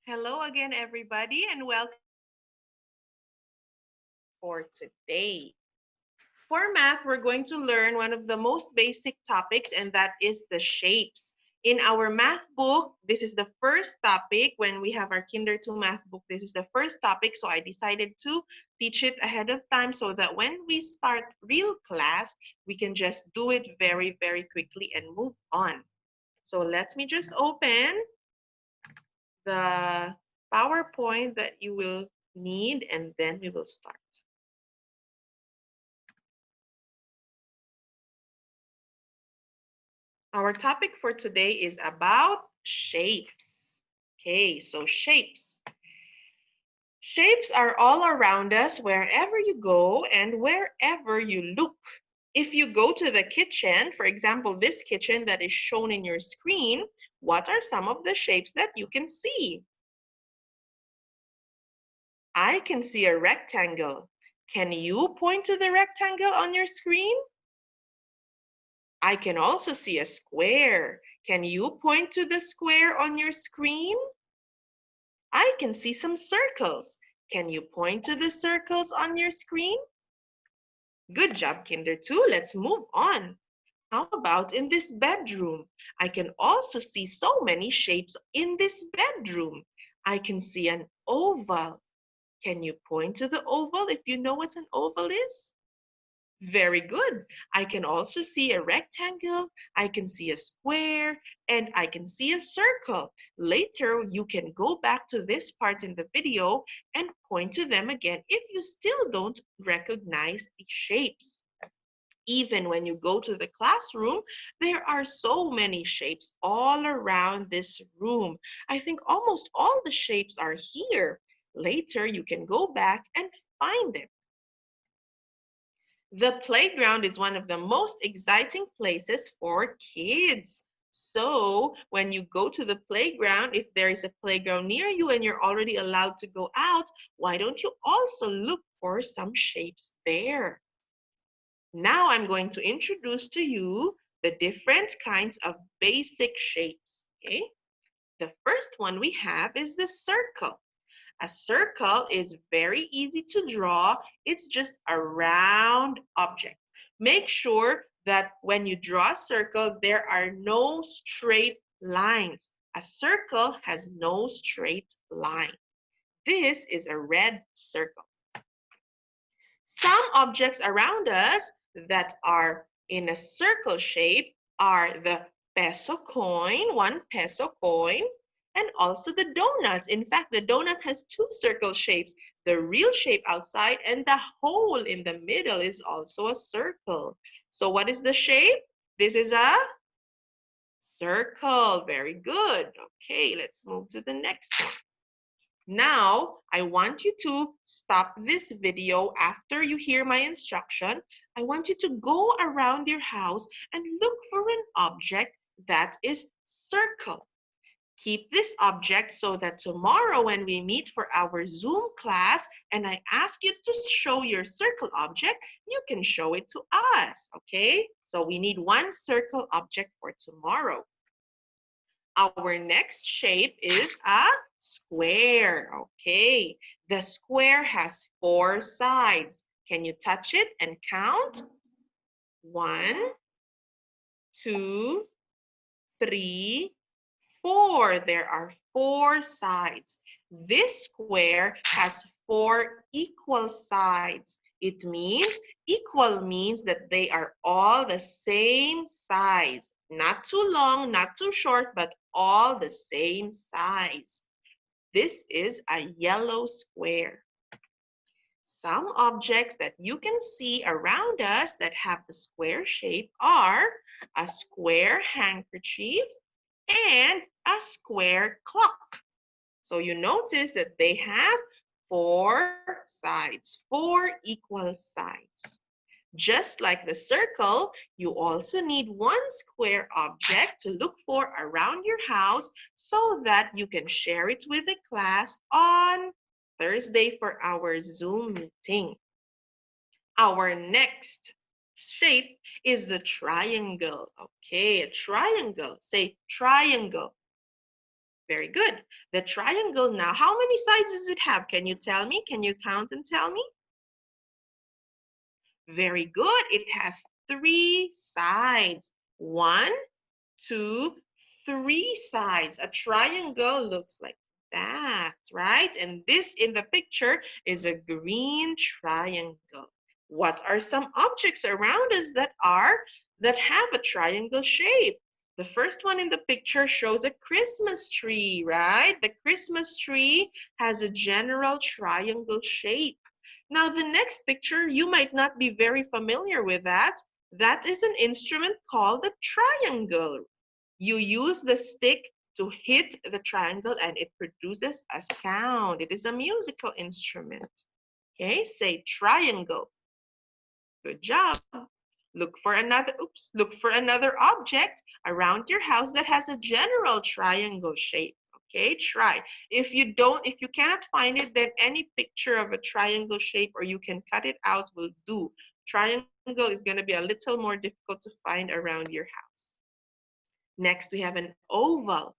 Hello again, everybody, and welcome for today. For math, we're going to learn one of the most basic topics, and that is the shapes. In our math book, this is the first topic. When we have our Kinder 2 math book, this is the first topic. So I decided to teach it ahead of time so that when we start real class, we can just do it very, very quickly and move on. So let me just open the PowerPoint that you will need, and then we will start. Our topic for today is about shapes. Okay, so shapes. Shapes are all around us wherever you go and wherever you look. If you go to the kitchen, for example, this kitchen that is shown in your screen, what are some of the shapes that you can see? I can see a rectangle. Can you point to the rectangle on your screen? I can also see a square. Can you point to the square on your screen? I can see some circles. Can you point to the circles on your screen? Good job, Kinder 2. Let's move on. How about in this bedroom? I can also see so many shapes in this bedroom. I can see an oval. Can you point to the oval if you know what an oval is? Very good. I can also see a rectangle, I can see a square, and I can see a circle. Later, you can go back to this part in the video and point to them again if you still don't recognize the shapes. Even when you go to the classroom, there are so many shapes all around this room. I think almost all the shapes are here. Later, you can go back and find them. The playground is one of the most exciting places for kids. So when you go to the playground, if there is a playground near you and you're already allowed to go out, why don't you also look for some shapes there? Now I'm going to introduce to you the different kinds of basic shapes. Okay? The first one we have is the circle. A circle is very easy to draw. It's just a round object. Make sure that when you draw a circle, there are no straight lines. A circle has no straight line. This is a red circle. Some objects around us that are in a circle shape are the peso coin, 1 peso coin, and also the donuts. In fact, the donut has two circle shapes, the real shape outside and the hole in the middle is also a circle. So what is the shape? This is a circle. Very good. Okay, let's move to the next one. Now, I want you to stop this video after you hear my instruction. I want you to go around your house and look for an object that is circle. Keep this object so that tomorrow when we meet for our Zoom class and I ask you to show your circle object, you can show it to us, okay? So we need one circle object for tomorrow. Our next shape is a square, okay? The square has 4 sides. Can you touch it and count? 1, 2, 3, 4. There are 4 sides. This square has 4 equal sides. It means equal means that they are all the same size. Not too long, not too short, but all the same size. This is a yellow square. Some objects that you can see around us that have the square shape are a square handkerchief and a square clock. So you notice that they have 4 sides, 4 equal sides. Just like the circle, you also need one square object to look for around your house so that you can share it with the class on Thursday for our Zoom meeting. Our next shape is the triangle. Okay, a triangle. Say triangle. Very good. The triangle now, how many sides does it have? Can you tell me? Can you count and tell me? Very good. It has 3 sides. 1, 2, 3 sides. A triangle looks like that, right? And this in the picture is a green triangle. What are some objects around us that have a triangle shape? The first one in the picture shows a Christmas tree, right? The Christmas tree has a general triangle shape. Now, the next picture, you might not be very familiar with that. That is an instrument called the triangle. You use the stick to hit the triangle and it produces a sound. It is a musical instrument. Okay, say triangle. Good job. Look for another object around your house that has a general triangle shape. Okay, try. If you cannot find it, then any picture of a triangle shape or you can cut it out will do. Triangle is going to be a little more difficult to find around your house. Next, we have an oval.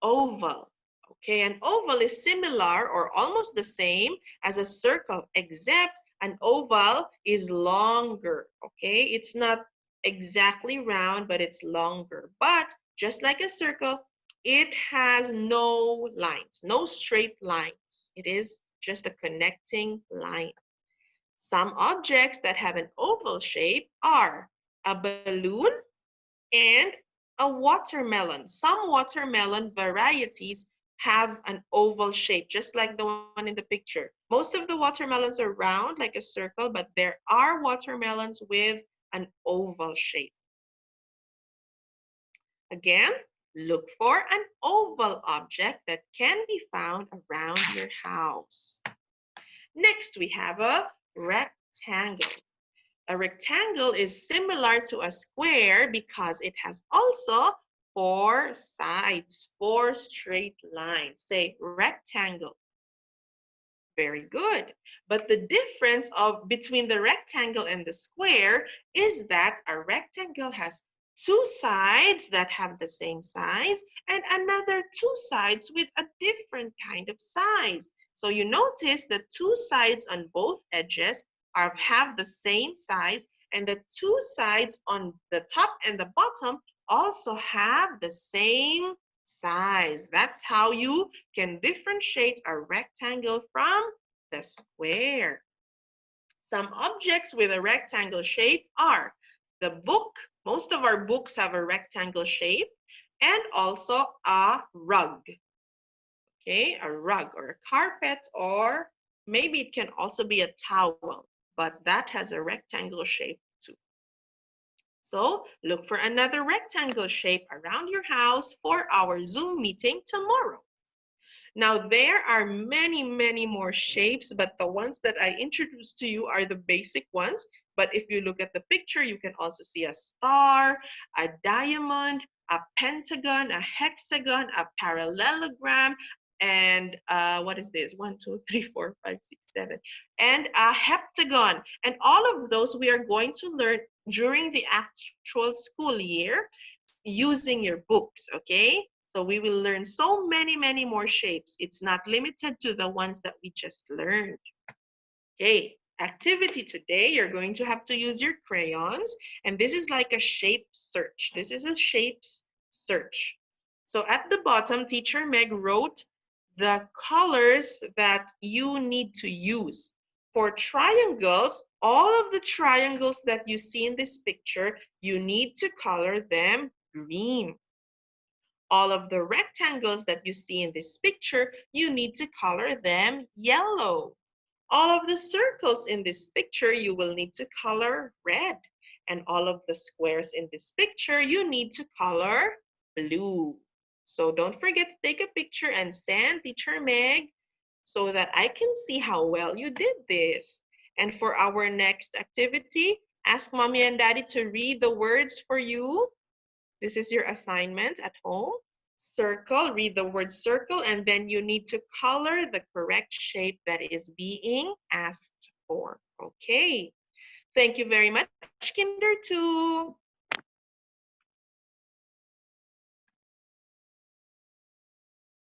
Oval. Okay, an oval is similar or almost the same as a circle, except an oval is longer. Okay, it's not exactly round, but it's longer. But just like a circle, it has no lines, no straight lines. It is just a connecting line. Some objects that have an oval shape are a balloon and a watermelon. Some watermelon varieties have an oval shape, just like the one in the picture. Most of the watermelons are round, like a circle, but there are watermelons with an oval shape. Again, look for an oval object that can be found around your house. Next, we have a rectangle. A rectangle is similar to a square because it has also 4 sides, 4 straight lines. Say rectangle. Very good. But the difference between the rectangle and the square is that a rectangle has 2 sides that have the same size and another 2 sides with a different kind of size. So you notice the 2 sides on both edges have the same size, and the 2 sides on the top and the bottom also have the same size. That's how you can differentiate a rectangle from the square. Some objects with a rectangle shape are the book. Most of our books have a rectangle shape, and also a rug. Okay, a rug or a carpet, or maybe it can also be a towel, but that has a rectangle shape too. So look for another rectangle shape around your house for our Zoom meeting tomorrow. Now, there are many, many more shapes, but the ones that I introduced to you are the basic ones. But if you look at the picture, you can also see a star, a diamond, a pentagon, a hexagon, a parallelogram, and what is this? 1, 2, 3, 4, 5, 6, 7, and a heptagon. And all of those we are going to learn during the actual school year using your books, okay? So we will learn so many, many more shapes. It's not limited to the ones that we just learned. Okay, activity today, you're going to have to use your crayons, and this is like a shape search. This is a shapes search. So at the bottom, Teacher Meg wrote the colors that you need to use. For triangles, all of the triangles that you see in this picture, you need to color them green. All of the rectangles that you see in this picture, you need to color them yellow. All of the circles in this picture, you will need to color red. And all of the squares in this picture, you need to color blue. So don't forget to take a picture and send Teacher Meg so that I can see how well you did this. And for our next activity, ask Mommy and Daddy to read the words for you. This is your assignment at home. Circle, read the word circle, and then you need to color the correct shape that is being asked for. Okay. Thank you very much, Kinder 2.